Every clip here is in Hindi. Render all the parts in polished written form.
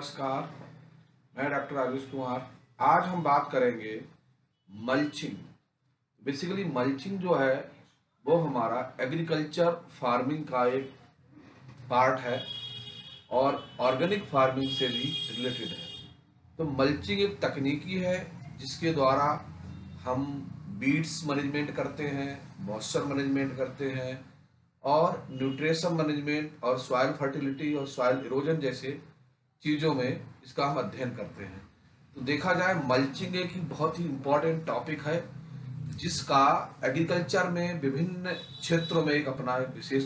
नमस्कार, मैं डॉक्टर राजेश कुमार। आज हम बात करेंगे मल्चिंग। बेसिकली मल्चिंग जो है वो हमारा एग्रीकल्चर फार्मिंग का एक पार्ट है और ऑर्गेनिक फार्मिंग से भी रिलेटेड है। तो मल्चिंग एक तकनीकी है जिसके द्वारा हम बीड्स मैनेजमेंट करते हैं, मॉइस्चर मैनेजमेंट करते हैं और न्यूट्रिशन मैनेजमेंट और सॉइल फर्टिलिटी और सॉइल इरोजन जैसे चीज़ों में इसका हम अध्ययन करते हैं। तो देखा जाए मल्चिंग एक ही बहुत ही इम्पोर्टेंट टॉपिक है जिसका एग्रीकल्चर में विभिन्न क्षेत्रों में एक अपना एक विशेष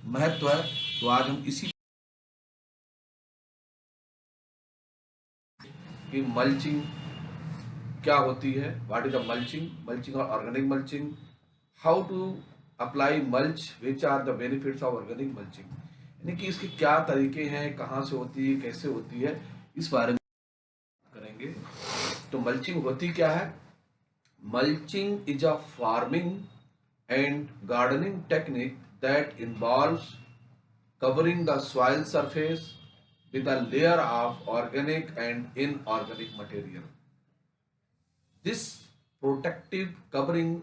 महत्व है। तो आज हम इसी की मल्चिंग क्या होती है, what is the mulching, mulching और organic mulching, how to apply mulch, which are the benefits of organic mulching, यानी कि इसके क्या तरीके हैं, कहाँ से होती है, कैसे होती है, इस बारे में करेंगे। तो मल्चिंग होती क्या है? Mulching is a farming and gardening technique that involves covering the soil surface with a layer of organic and inorganic material. This protective covering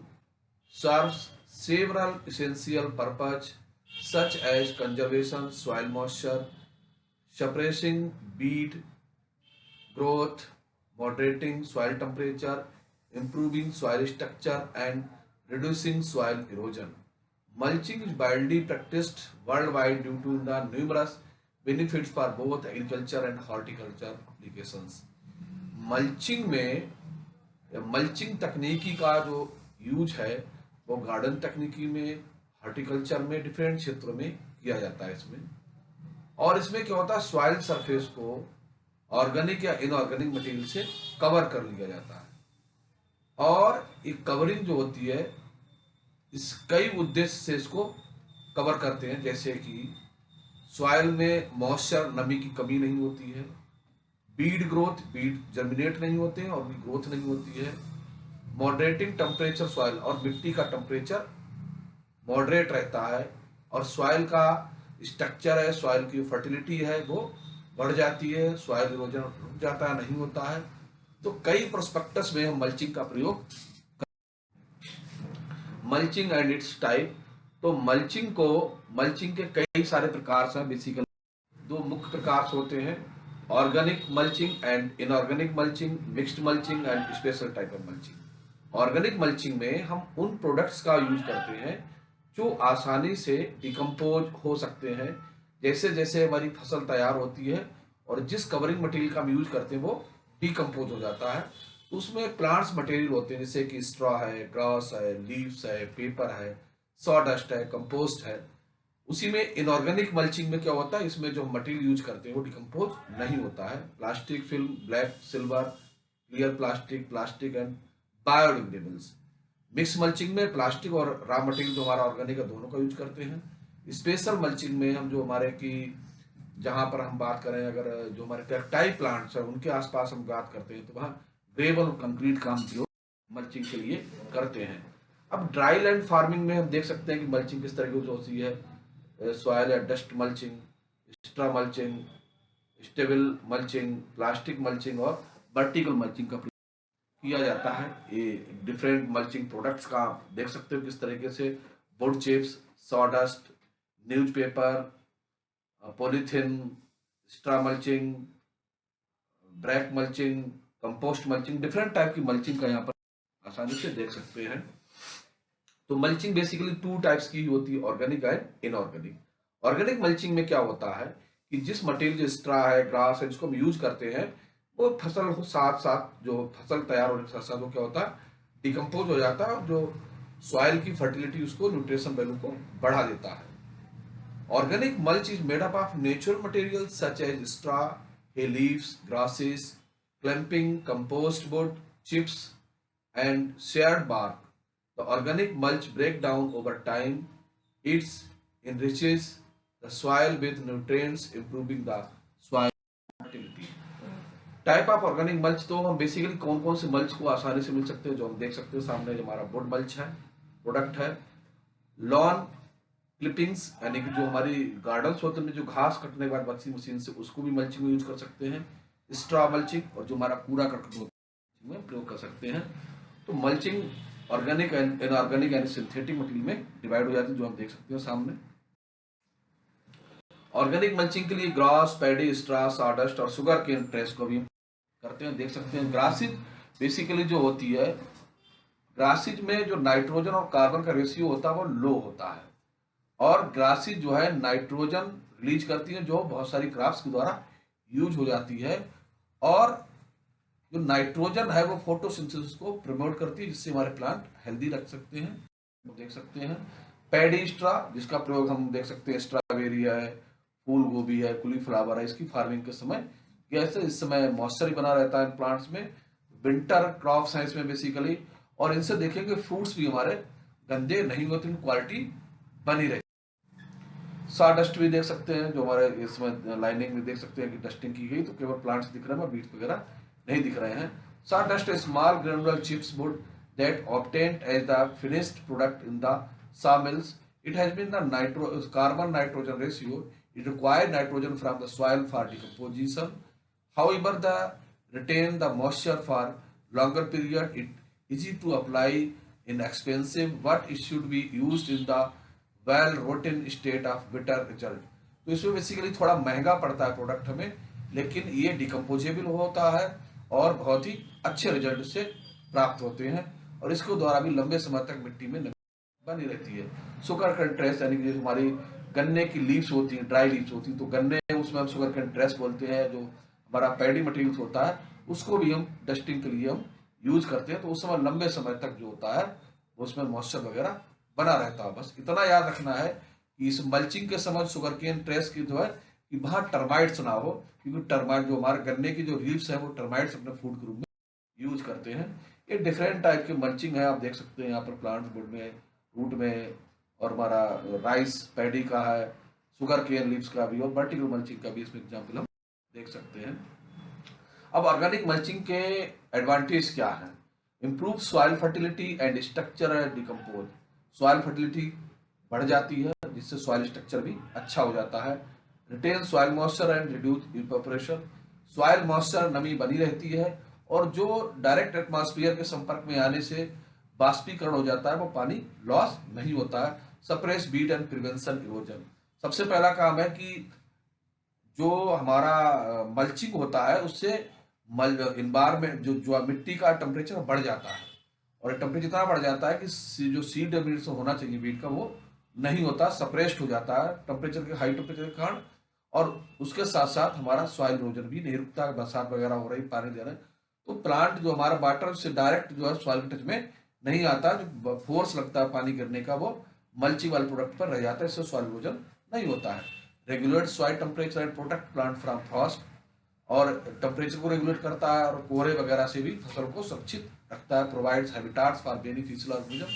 serves several essential purposes such as conservation soil moisture, suppressing weed growth, moderating soil temperature, improving soil structure, and reducing soil erosion. Mulching is widely practiced worldwide due to the numerous benefits for both agriculture and horticulture applications. Mulching में मल्चिंग तकनीकी का जो यूज है वो गार्डन तकनीकी में, हॉर्टिकल्चर में, डिफरेंट क्षेत्रों में किया जाता है इसमें। और इसमें क्या होता है, सॉइल सरफेस को ऑर्गेनिक या इनऑर्गेनिक मटेरियल से कवर कर लिया जाता है। और एक कवरिंग जो होती है इस कई उद्देश्य से इसको कवर करते हैं, जैसे कि सॉइल में मॉइस्चर, नमी की कमी नहीं होती है, बीड ग्रोथ, बीड जर्मिनेट नहीं होते हैं और उनकी ग्रोथ नहीं होती है, मॉडरेटिंग टेम्परेचर सॉइल, और मिट्टी का टेम्परेचर मॉडरेट रहता है और सॉइल का स्ट्रक्चर है, सॉइल की फर्टिलिटी है वो बढ़ जाती है, सॉइल इरोजन रुक जाता है, नहीं होता है। तो कई प्रोस्पेक्टस में हम मल्चिंग का प्रयोग, मल्चिंग एंड इट्स टाइप। तो मल्चिंग के कई सारे प्रकार हैं। बेसिकली दो मुख्य प्रकार होते हैं, organic mulching and inorganic mulching, mixed mulching and special type of mulching. Organic mulching में हम उन प्रोडक्ट्स का यूज करते हैं जो आसानी से डिकम्पोज हो सकते हैं। जैसे जैसे हमारी फसल तैयार होती है और जिस कवरिंग मटेरियल का हम यूज करते हैं वो डिकम्पोज हो जाता है, उसमें प्लांट्स मटेरियल होते हैं जैसे कि स्ट्रॉ है, ग्रास है, लीव्स है, पेपर है, सॉडस्ट है, कंपोस्ट है। उसी में इनऑर्गेनिक मल्चिंग में क्या होता है, इसमें जो मटेरियल यूज करते हैं वो डिकम्पोज नहीं होता है। Plastic film, black, silver, clear plastic, plastic and biodegradables. Mix mulching में प्लास्टिक और रॉ मटेरियल जो हमारा ऑर्गेनिक है दोनों का यूज करते हैं। स्पेशल मल्चिंग में हम जो हमारे की जहां पर हम बात करें, अगर जो हमारे कैक्टाई प्लांट्स है उनके आसपास हम बात करते हैं तो वहाँ ग्रेवल और कंक्रीट का हम उपयोग मल्चिंग के लिए करते हैं। अब ड्राई लैंड फार्मिंग में हम देख सकते हैं कि मल्चिंग किस तरह की होती है। सॉयल या dust mulching, straw mulching, stable mulching, plastic mulching और वर्टिकल मल्चिंग का किया जाता है। ये डिफरेंट मल्चिंग प्रोडक्ट्स का आप देख सकते हो किस तरीके से, wood chips, sawdust, newspaper, polythene, straw mulching, bark mulching, compost mulching, different type की मल्चिंग का यहाँ पर आसानी से देख सकते हैं। तो मल्चिंग बेसिकली टू टाइप्स की होती है, organic and inorganic. Organic mulching में क्या होता है कि जिस मटेरियल, जो स्ट्रा है, ग्रास है, जिसको हम यूज करते हैं वो फसल को साथ साथ जो फसल तैयार होने के साथ साथ वो क्या होता है, डिकम्पोज हो जाता है और जो सॉइल की फर्टिलिटी, उसको न्यूट्रिशन वैल्यू को बढ़ा देता है। Organic mulch is made up of natural material such as straw, hay leaves, grasses, clumping, compost wood, chips, and shared bark. The organic mulch break down over time. It enriches the soil with nutrients, improving the soil fertility. Type of organic mulch, तो हम बेसिकली कौन कौन से मल्च को आसानी से मिल सकते हैं, जो हम देख सकते हैं सामने जो हमारा वुड मल्च है, प्रोडक्ट है। लॉन क्लिपिंग्स यानी कि जो हमारी गार्डन्स होते हैं, जो घास कटने के बाद वॉशिंग मशीन से, उसको भी मल्चिंग में यूज कर सकते हैं। स्ट्रॉ मल्चिंग, और जो हमारा कूड़ा करकट होता है में प्रयोग कर सकते हैं। तो मल्चिंग ऑर्गेनिक एंड इनऑर्गेनिक यानी सिंथेटिक मटेरियल में डिवाइड हो जाती है, जो हम देख सकते हैं सामने। ऑर्गेनिक मल्चिंग के लिए ग्रास, पैडी, स्ट्रा, सॉडस्ट और शुगर केन ट्रेस को भी करते हैं, देख सकते हैं। ग्रासिज बेसिकली जो होती है, ग्रासिज में जो नाइट्रोजन और कार्बन का रेशियो होता है वो लो होता है, और ग्रासिज जो है नाइट्रोजन रिलीज करती है, जो बहुत सारी क्रॉप्स के द्वारा यूज हो जाती है, और जो नाइट्रोजन है वो फोटोसिंथेसिस को प्रमोट करती है, जिससे हमारे प्लांट हेल्दी रख सकते हैं, देख सकते हैं। पैडी स्ट्रा, जिसका प्रयोग हम देख सकते हैं, स्ट्रॉबेरी है, फूल गोभी है, कुलीफ्लावर है, इसकी फार्मिंग के समय कैसे इस समय मॉइस्चर बना रहता है प्लांट्स में। विंटर क्रॉप्स हैं इसमें बेसिकली, और इनसे देखेंगे फ्रूट्स भी हमारे गंदे नहीं होते, इनकी क्वालिटी बनी रहती। सॉडस्ट भी देख सकते हैं, जो हमारे इसमें लाइनिंग में देख सकते हैं कि डस्टिंग की गई, तो केवल प्लांट्स दिख रहे हैं, बीज वगैरह नहीं दिख रहे हैं। Sawdust is small granular chips wood that obtained as the finished product in the sawmills. It has been the carbon nitrogen ratio. It requires nitrogen from the soil for decomposition. However, the retain the moisture for longer period. It easy to apply, inexpensive. What it should be used in the well rotten state of bitter result. तो इसमें बेसिकली थोड़ा महंगा पड़ता है प्रोडक्ट हमें, लेकिन ये डिकम्पोजेबल होता है और बहुत ही अच्छे रिजल्ट से प्राप्त होते हैं, और इसके द्वारा भी लंबे समय तक मिट्टी में नमी बनी रहती है। शुगर कंट्रेस्ट यानी कि हमारी गन्ने की लीव्स होती हैं, ड्राई लीव्स होती हैं, तो गन्ने उसमें हम शुगर कंट्रेस्ट बोलते हैं। जो हमारा पैडी मटेरियल होता है उसको भी हम डस्टिंग के लिए हम यूज करते हैं, तो उस समय लंबे समय तक जो होता है उसमें मॉइस्चर वगैरह बना रहता है। बस इतना याद रखना है कि इस मल्चिंग के समय शुगर केन ट्रेस की जो है कि वहां टर्माइट्स ना हो, क्योंकि टर्माइट जो हमारे गन्ने की जो लीव्स है वो टर्माइट्स अपने फूड के रूप में यूज करते हैं। ये डिफरेंट टाइप की मल्चिंग है, आप देख सकते हैं यहाँ पर प्लांट बोर्ड में, रूट में, और हमारा राइस पैडी का है, शुगर केन लीव्स का भी, और वर्टिकल मल्चिंग का भी इसमें एग्जाम्पल हम देख सकते हैं। अब ऑर्गेनिक मल्चिंग के एडवांटेज क्या है? Improve soil fertility and structure decompose. Soil fertility बढ़ जाती है, जिससे सॉइल स्ट्रक्चर भी अच्छा हो जाता है। Retain soil moisture and reduce evaporation. Soil moisture नमी बनी रहती है, और जो डायरेक्ट एटमॉस्फेयर के संपर्क में आने से बाष्पीकरण हो जाता है, वो पानी लॉस नहीं होता है। Suppress beat and prevention erosion. सबसे पहला काम है कि जो हमारा मल्चिंग होता है उससे इन्वायरमेंट जो मिट्टी का टेम्परेचर बढ़ जाता है, और टेम्परेचर इतना बढ़ जाता है कि जो सीड से होना चाहिए बीट का वो नहीं होता, सप्रेस्ड हो जाता है टेम्परेचर के, हाई टेम्परेचर के कारण। और उसके साथ साथ हमारा सॉइल इरोजन भी नहीं रुकता, बरसात वगैरह हो रही, पानी दे रहे हैं, तो प्लांट जो हमारा वाटर से डायरेक्ट जो है सॉइल के टच में नहीं आता, जो फोर्स लगता है पानी गिरने का वो मल्चिंग वाले प्रोडक्ट पर रह जाता है, इससे सॉइल इरोजन नहीं होता है। Regulate soil temperature and protect plant from Frost, और टेम्परेचर को रेगुलेट करता है, और कोहरे वगैरह से भी फसल को सुरक्षित रखता है। Provides habitats for beneficial organism,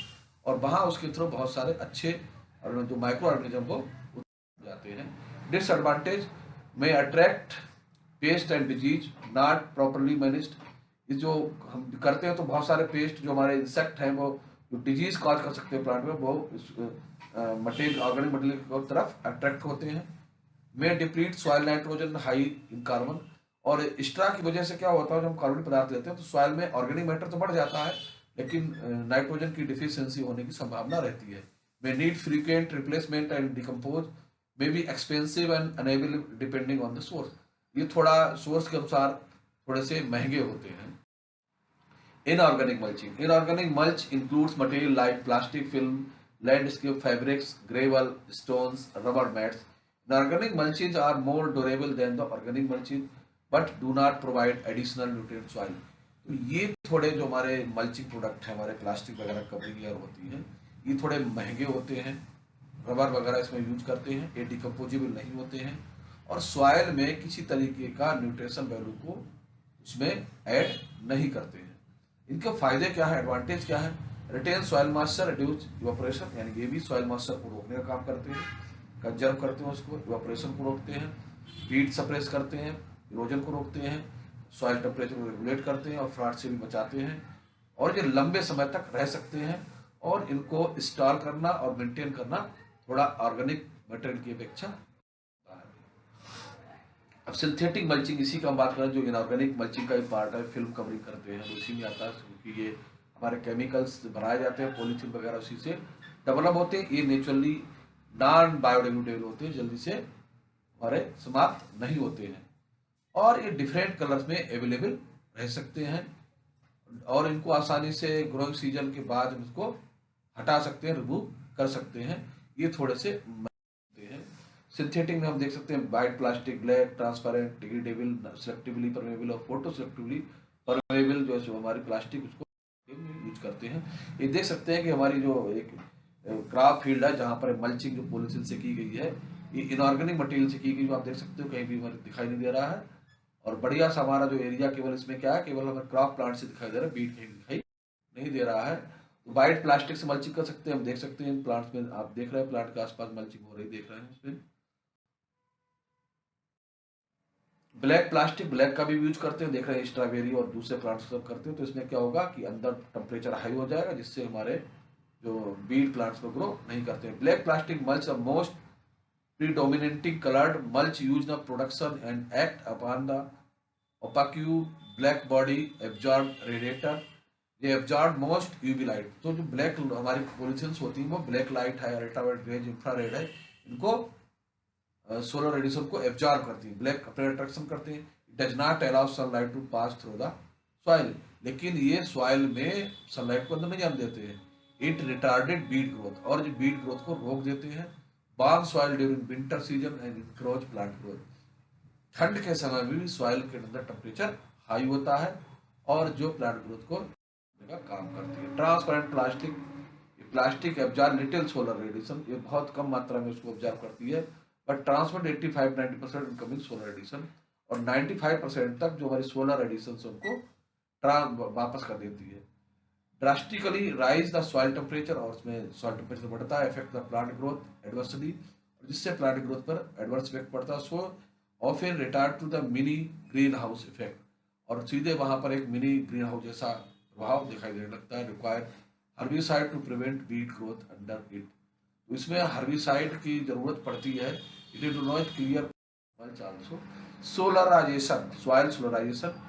और वहाँ उसके थ्रू बहुत सारे अच्छे और जो माइक्रो ऑर्गेनिज्म को जाते हैं। डिसएडवांटेज में attract paste and disease, not properly managed. ये जो हम करते हैं तो बहुत सारे पेस्ट जो हमारे इंसेक्ट हैं वो जो डिजीज कॉज कर सकते हैं प्लांट में, वो मटेरियल ऑर्गेनिक मटेरियल की तरफ अट्रैक्ट होते हैं। में deplete soil nitrogen high in carbon, और स्ट्रा की वजह से क्या होता है, जब हम कार्बनिक पदार्थ लेते हैं तो सॉइल में ऑर्गेनिक मैटर तो बढ़ जाता है, लेकिन नाइट्रोजन की डिफिशियंसी होने की संभावना रहती है। May need frequent replacement and decompose, may be expensive and enable depending on the source. ये थोड़ा सोर्स के अनुसार थोड़े से महंगे होते हैं। Inorganic mulching. Inorganic mulch includes material like plastic film, landscape fabrics, gravel, stones, rubber mats. Inorganic mulches are more durable than the organic mulches, but do not provide additional nutrient soil. तो ये थोड़े जो हमारे मल्चिंग प्रोडक्ट है, हमारे प्लास्टिक वगैरह कवरिंग लेयर होती है, ये थोड़े महंगे होते हैं, रबर वगैरह इसमें यूज करते हैं, ये डिकम्पोजेबल नहीं होते हैं, और सॉइल में किसी तरीके का न्यूट्रिशन वैल्यू को उसमें ऐड नहीं करते हैं। इनके फायदे क्या है, एडवांटेज क्या है? Retain soil moisture, reduce evaporation, यानी ये भी सॉइल मॉइस्चर को रोकने का काम करते हैं, कंजर्व करते हैं उसको, इवेपोरेशन को रोकते हैं, हीट सप्रेस करते हैं, इरोजन को रोकते हैं, सॉइल टेम्परेचर को रेगुलेट करते हैं, और फ्रॉड से भी बचाते हैं, और ये लंबे समय तक रह सकते हैं, और इनको इंस्टॉल करना और मेंटेन करना थोड़ा ऑर्गेनिक मटेरियल की अपेक्षा होता है। अब सिंथेटिक मल्चिंग, इसी का हम बात करें, जो इनऑर्गेनिक मल्चिंग का एक पार्ट है, फिल्म कवरिंग करते हैं, उसी में आता है, क्योंकि ये हमारे केमिकल्स बनाए जाते हैं, पॉलीथीन वगैरह उसी से डेवलप होते हैं। ये नेचुरली नॉन बायोडिग्रेडेबल होते हैं, जल्दी से हमारे समाप्त नहीं होते हैं, और ये डिफरेंट कलर्स में अवेलेबल रह सकते हैं, और इनको आसानी से ग्रोइंग सीजन के बाद हम इसको हटा सकते हैं, रिमूव कर सकते हैं। ये थोड़े से होते हैं। सिंथेटिक में हम देख सकते हैं white plastic, black, transparent, degradable, selectively permeable और फोटो सेलेक्टिवली परमेबल, जो हमारी प्लास्टिक उसको यूज करते हैं। ये देख सकते हैं कि हमारी जो एक क्राफ्ट फील्ड है जहाँ पर मल्चिंग जो पॉलिथीन से की गई है, ये इनऑर्गेनिक मटेरियल से की गई, जो आप देख सकते हो कहीं भी हमारे दिखाई नहीं दे रहा है। और बढ़िया सा हमारा जो एरिया केवल इसमें क्या है, केवल हमें क्रॉप प्लांट से दिखाई दे रहा है, बीट कहीं दिखाई नहीं दे रहा है। तो वाइट प्लास्टिक से मल्चिंग कर सकते हैं, हम देख सकते हैं इन प्लांट्स में, आप देख रहे हैं प्लांट के आसपास मल्चिंग हो रही देख रहे हैं इसमें। ब्लैक प्लास्टिक, ब्लैक का भी यूज करते हैं, देख रहे हैं स्ट्रॉबेरी और दूसरे प्लांट्स सब करते हैं। तो इसमें क्या होगा कि अंदर टेम्परेचर हाई हो जाएगा, जिससे हमारे जो बीट प्लांट्स में ग्रो नहीं करते हैं। Black plastic mulch are most predominating colored mulch used in production and act upon the opaque black body absorbed radiator, ये absorb most UV लाइट। तो जो ब्लैक हमारी पॉलिथीन्स होती हैं वो ब्लैक लाइट है, अल्ट्रावायलेट रेज, इंफ्रारेड है, इनको सोलर रेडिएशन को एब्जॉर्ब करती है, ब्लैक अपने अट्रैक्शन करते हैं। Does not allow sunlight to pass through the soil, लेकिन ये सॉइल में सनलाइट को अंदर नहीं जाने देते हैं। इट रिटार्डेड बीट ग्रोथ, और जो बीट ग्रोथ को रोक देते हैं। Barren soil during winter season and encroach plant growth, ठंड के समय में भी सॉइल के अंदर टेम्परेचर हाई होता है, और जो प्लांट ग्रोथ को का काम करती है। Transparent plastic, plastic absorb little solar radiation, ये बहुत कम मात्रा में उसको एब्जॉर्ब करती है, but transfer 85-90% incoming solar radiation, और 95% तक जो हमारी सोलर रेडिएशन उनको वापस कर देती है। Drastically rise the soil temperature, और उसमें सॉइल टेम्परेचर बढ़ता है, effect the plant growth adversely, जिससे प्लांट ग्रोथ पर एडवर्स इफेक्ट पड़ता है। So often retard to the mini green house effect, और सीधे वहां पर एक मिनी ग्रीन हाउस जैसा प्रभाव दिखाई देने लगता है। Require herbicide to prevent weed growth under it, तो इसमें हर्बिसाइड की जरूरत पड़ती है। It do not clear mulch also. Solarization, soil solarization,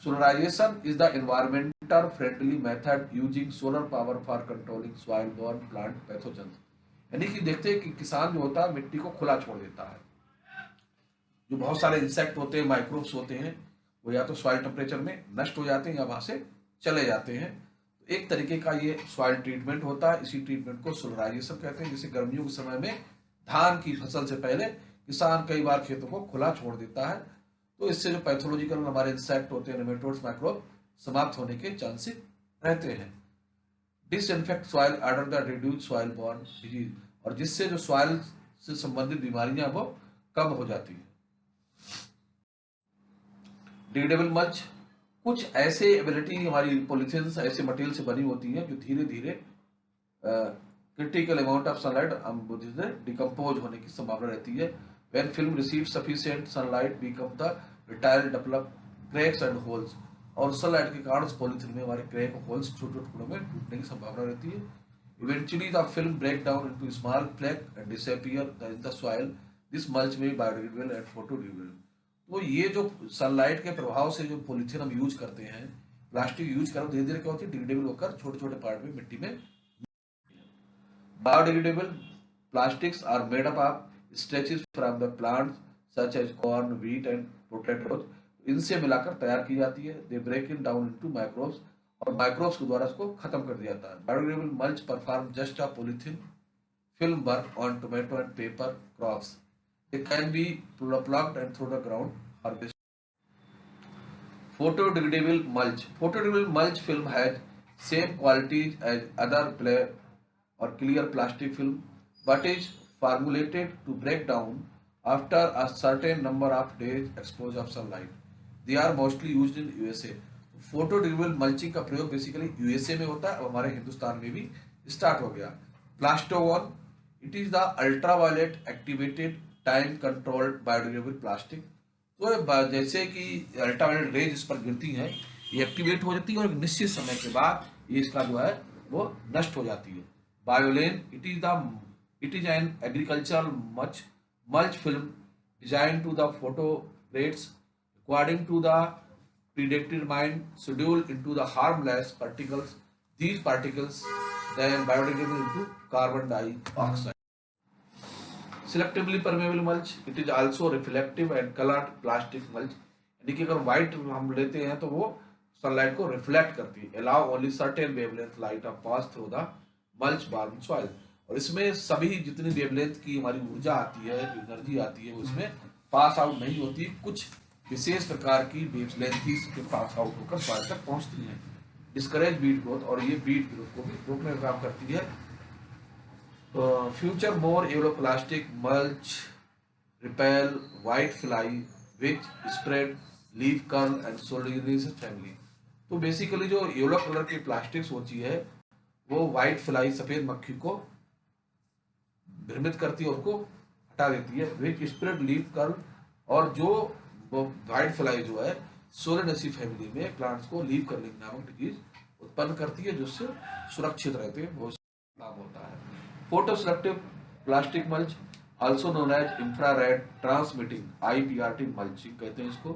solarization is the environmental friendly method using solar power for controlling soil borne plant pathogens, यानी कि देखते हैं कि किसान जो होता है मिट्टी को खुला छोड़ देता है, जो बहुत सारे इंसेक्ट होते हैं, माइक्रोब्स होते हैं, वो या तो सॉइल टेम्परेचर में नष्ट हो जाते हैं या वहां से चले जाते हैं। तो एक तरीके का ये सॉइल ट्रीटमेंट होता है, इसी ट्रीटमेंट को सोलराइजेशन कहते हैं। जैसे गर्मियों के समय में धान की फसल से पहले किसान कई बार खेतों को खुला छोड़ देता है, तो इससे जो पैथोलॉजिकल हमारे इंसेक्ट होते हैं, नेमेटोड्स, माइक्रोब, समाप्त होने के चांसेस रहते हैं। Disinfect soil under the reduce soil borne disease, और जिससे जो सॉइल से संबंधित बीमारियां वो कम हो जाती है। डिग्रेडेबल मल्च, कुछ ऐसे एबिलिटी हमारी पॉलिथीन ऐसे मटेरियल से बनी होती हैं जो धीरे धीरे critical amount of sunlight decompose होने की संभावना रहती है। When film receive sufficient sunlight become the retire develop cracks and holes, और सनलाइट के कारण उस पॉलिथीन में हमारे क्रैक होल्स छोटे छोटे टुकड़ों में टूटने की संभावना रहती है। Eventually the film break down into small flake and disappear in the soil, this mulch में बायोडिग्रेडेबल एंड फोटोडिग्रेडेबल। तो ये जो सनलाइट के प्रभाव से जो पॉलिथीन हम यूज करते हैं, प्लास्टिक यूज कर, धीरे धीरे क्या होती है, डिग्रेडेबल होकर छोटे छोटे पार्ट में मिट्टी में। Biodegradable plastics are made up of starches from the plants such as corn, wheat and potatoes, इनसे मिलाकर तैयार की जाती है। They break in down into microbes, और माइक्रोब्स के द्वारा इसको खत्म कर दिया जाता है। Biodegradable mulch perform just a polythene film burn on tomato and paper crops. They can be plucked and thrown the ground harvest. Photodegradable mulch. Photodegradable mulch film has same qualities as other or clear plastic film, but is formulated to break down after a certain number of days exposure of sunlight. They are mostly used in USA. Photodegradable mulching का प्रयोग बेसिकली यूएसए में होता है, और हमारे हिंदुस्तान में भी स्टार्ट हो गया। प्लास्टोवन, it is the ultraviolet activated time controlled biodegradable plastic. तो जैसे कि अल्ट्रावायलेट रेज इस पर गिरती हैं, ये एक्टिवेट हो जाती है, और एक निश्चित समय के बाद ये इसका जो है वो नष्ट हो जाती है। बायोलेन, it is the It is an agricultural mulch film designed to the photo rates according to the predetermined schedule into the harmless particles. These particles then biodegradable into carbon dioxide. Selectively permeable mulch. It is also reflective and colored plastic mulch. यानी कि अगर व्हाइट हम लेते हैं तो वो सनलाइट को रिफ्लेक्ट करती है. Allow only certain wavelength light of pass through the mulch barren soil. और इसमें सभी जितनी वेवलेंथ की हमारी ऊर्जा आती है, जो एनर्जी आती है, उसमें पास आउट नहीं होती. कुछ विशेष प्रकार की वेवलेंथ के पास आउट होकर सॉइल तक पहुंचती हैं. डिस्करेज बीट ग्रोथ, और ये बीट ग्रोथ को भी रोकने का काम करती है. Future more Europlastic mulch repel white fly which spread leaf curl and solidarius family. तो बेसिकली जो येलो कलर की प्लास्टिक्स होती है वो व्हाइट फ्लाई, सफेद मक्खी को भ्रमित करती है और उसको हटा देती है. विच स्प्रेड लीफ कर्ल, और जो व्हाइट फ्लाई जो है सोलेनेसी फैमिली में प्लांट्स को लीफ कर्लिंग नामक डिजीज उत्पन्न करती है, जिससे सुरक्षित रहते हैं, वो काम होता है. Photoselective plastic mulch, also known as infrared transmitting IPRT mulching कहते हैं इसको.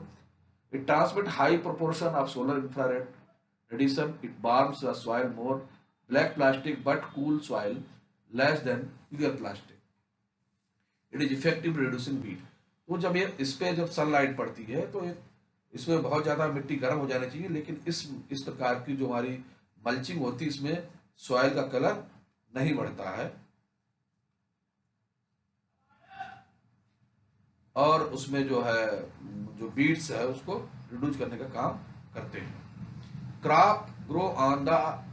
It transmits high proportion of solar infrared radiation. It warms the soil more. Black plastic but cool soil less than clear plastic. It is effective reducing heat. तो जब ये इस पे जब सनलाइट पड़ती है तो इसमें बहुत ज़्यादा मिट्टी गर्म हो जानी चाहिए, लेकिन इस प्रकार की जो हमारी मल्चिंग होती है इसमें सॉइल का कलर नहीं बढ़ता है और उसमें जो है जो बीड्स है उसको रिड्यूस करने का काम करते हैं. Crop grow on the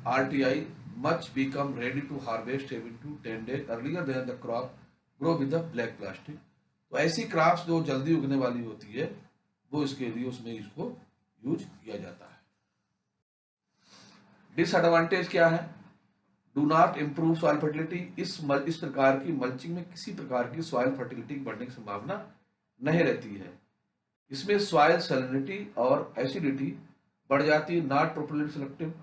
RTI much become ready to harvest 7 to 10 days earlier than the crop grow with the black plastic. तो ऐसी क्रॉप्स जो जल्दी उगने वाली होती है वो इसके लिए उसमें इसको यूज किया जाता है. डिसएडवांटेज क्या है? Do not improve soil fertility. इस प्रकार की मल्चिंग में किसी प्रकार की सॉइल फर्टिलिटी बढ़ने की संभावना नहीं रहती है. इसमें सॉइल सैलिनिटी और एसिडिटी बढ़ जाती है. Not properly selective.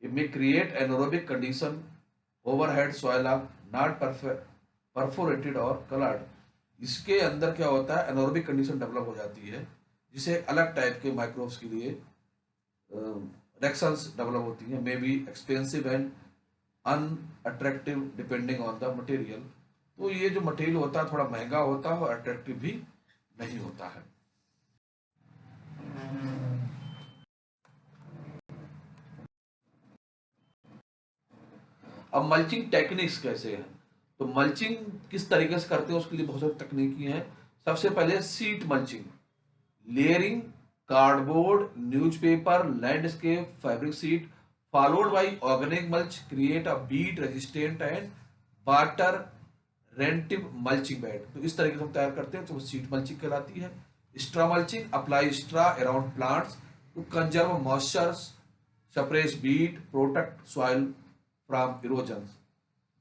It may create anaerobic condition. Overhead soil are not perforated और कलर्ड. इसके अंदर क्या होता है, एनोरोबिक कंडीशन डेवलप हो जाती है, जिसे अलग टाइप के माइक्रोब्स के लिए रिएक्शंस डेवलप होती हैं. मे be expensive and unattractive depending on the material. तो ये जो मटेरियल होता है थोड़ा महंगा होता है और अट्रैक्टिव भी नहीं होता है. अब मल्चिंग टेक्निक्स कैसे हैं? तो मल्चिंग किस तरीके से करते हैं उसके लिए बहुत सारी तकनीकी हैं. सबसे पहले seat mulching, layering cardboard, newspaper, landscape, fabric seat, followed by organic mulch, create a beat resistant and water retentive mulching bed. तो इस तरीके से हम तैयार करते हैं तो वो सीट मल्चिंग कहलाती है. Straw mulching, apply straw around plants to conserve moisture, suppress beat, protect soil from erosion.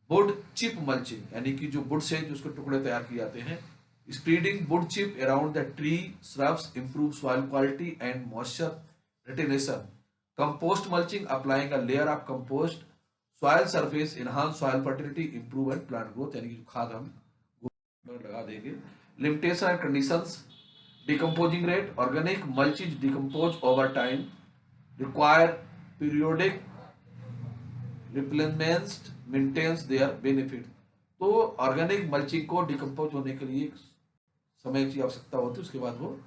Wood chip mulching, यानी कि जो वुड से जो उसके टुकड़े तैयार किए जाते हैं. Spreading wood chip around the tree shrubs improve soil quality and moisture retention. Compost mulching, applying a layer of compost soil surface, enhance soil fertility, improve and plant growth. यानी कि खाद हम लगा देंगे. Limitation and conditions, decomposing rate, organic mulch is decompose over time, require periodic replenishment, maintains their benefit. तो ऑर्गेनिक मल्चिंग को डिकम्पोज होने के लिए समय की आवश्यकता होती है, उसके बाद वो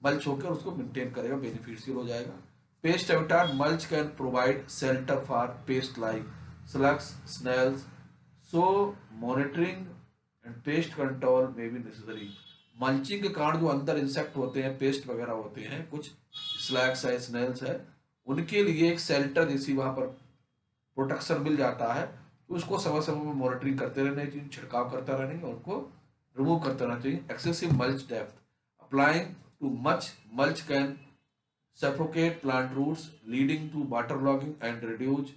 मल्च होकर उसको मेंटेन करेगा, बेनिफिशियल हो जाएगा. Pest habitat, mulch can provide shelter for pests like slugs, snails. So monitoring and pest control may be necessary. Mulching के कारण जो अंदर इंसेक्ट होते हैं, पेस्ट वगैरह होते हैं, कुछ स्लैग्स है, स्नेल्स है, उनके लिए एक शेल्टर जैसी वहां पर प्रोटेक्शन मिल जाता है. तो उसको समय समय में मॉनिटरिंग करते रहना चाहिए, छिड़काव करता रहना चाहिए और उनको रिमूव करते रहना चाहिए. Excessive mulch depth, applying too much mulch can suffocate plant roots leading to waterlogging and reduce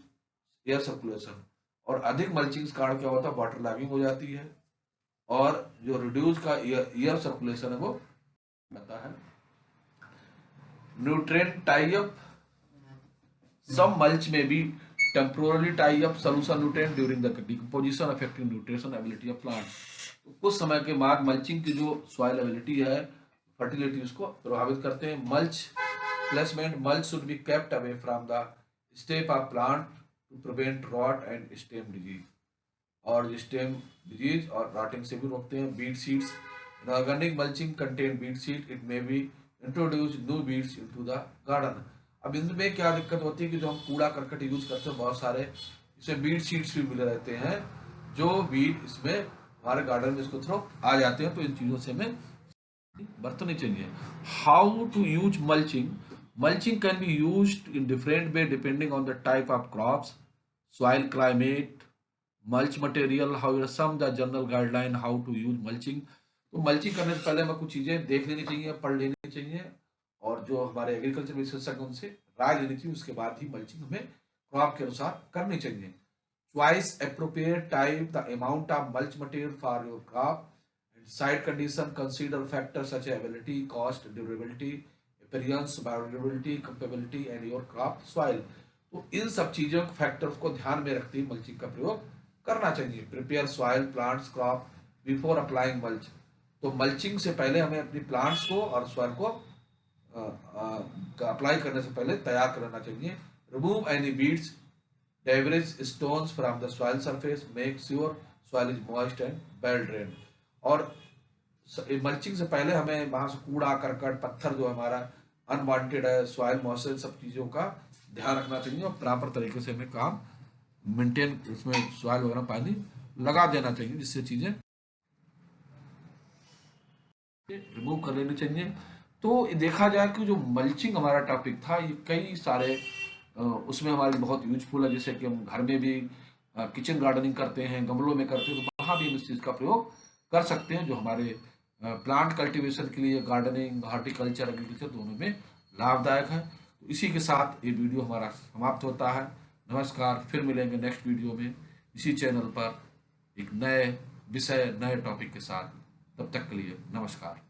air circulation. और अधिक मल्चिंग के कारण क्या होता है, वाटर लॉगिंग हो जाती है और जो रिड्यूस का एयर सर्कुलेशन है वो आता है. Nutrient tie up, some mulch may be temporarily tie up solution nutrient during the decomposition affecting nutrition ability of plant. तो कुछ समय के बाद मल्चिंग की जो सॉइल एबिलिटी है, फर्टिलिटी, उसको प्रभावित करते हैं। Mulch placement, mulch should be kept away from the step of plant to prevent rot and stem disease, और स्टेम डिजीज और रॉटिंग से भी रोकते हैं। Weed seeds, organic mulching contain weed seed, it may be introduce new weeds into the garden. अब इनमें क्या दिक्कत होती है कि जो हम कूड़ा करकट यूज करते हैं बहुत सारे, इसमें बीड सीड्स भी मिले रहते हैं, जो बीड इसमें हमारे गार्डन में इसको थ्रो आ जाते हैं, तो इन चीज़ों से हमें बरतनी चाहिए। How to use mulching, mulching can be used in different way depending on the type of crops, soil climate, mulch material, how some the general guideline how to use mulching. तो मल्चिंग करने से पहले हमें कुछ चीज़ें देख लेनी चाहिए, पढ़ लेनी चाहिए, और जो हमारे एग्रीकल्चर विशेषज्ञ उनसे राय लेनी चाहिए, उसके बाद ही मल्चिंग हमें क्रॉप के अनुसार करनी चाहिए। Choice appropriate type, the amount of mulch material for your crop, and site condition, consider factors such as availability, cost, durability, appearance, biodegradability, compatibility and your crop soil। तो इन सब चीजों फैक्टर्स को ध्यान में रखते हुए मल्चिंग का प्रयोग करना चाहिए। Prepare soil plants crop before applying mulch, तो मल्चिंग से पहले हमें अपनी प्लांट्स को और सॉइल को अप्लाई करने से पहले तैयार करना चाहिए। Remove any beads, debris, stones from the soil surface, make sure soil is moist and well drained। और मल्चिंग से पहले हमें वहां से कूड़ा करकट पत्थर जो हमारा अनवांटेड है, सॉइल मॉइस्चर, सब चीजों का ध्यान रखना चाहिए, और प्रॉपर तरीके से हमें काम मेंटेन, उसमें सॉइल वगैरह पानी लगा देना चाहिए, जिससे चीजें रिमूव कर लेनी चाहिए। तो देखा जाए कि जो मल्चिंग हमारा टॉपिक था, ये कई सारे उसमें हमारी बहुत यूजफुल है। जैसे कि हम घर में भी किचन गार्डनिंग करते हैं, गमलों में करते हैं, तो वहाँ भी हम इस चीज़ का प्रयोग कर सकते हैं, जो हमारे प्लांट कल्टीवेशन के लिए, गार्डनिंग, हॉर्टिकल्चर, एग्रीकल्चर दोनों में लाभदायक है। तो इसी के साथ ये वीडियो हमारा समाप्त होता है। नमस्कार, फिर मिलेंगे नेक्स्ट वीडियो में इसी चैनल पर एक नए विषय, नए टॉपिक के साथ। तब तक के लिए नमस्कार।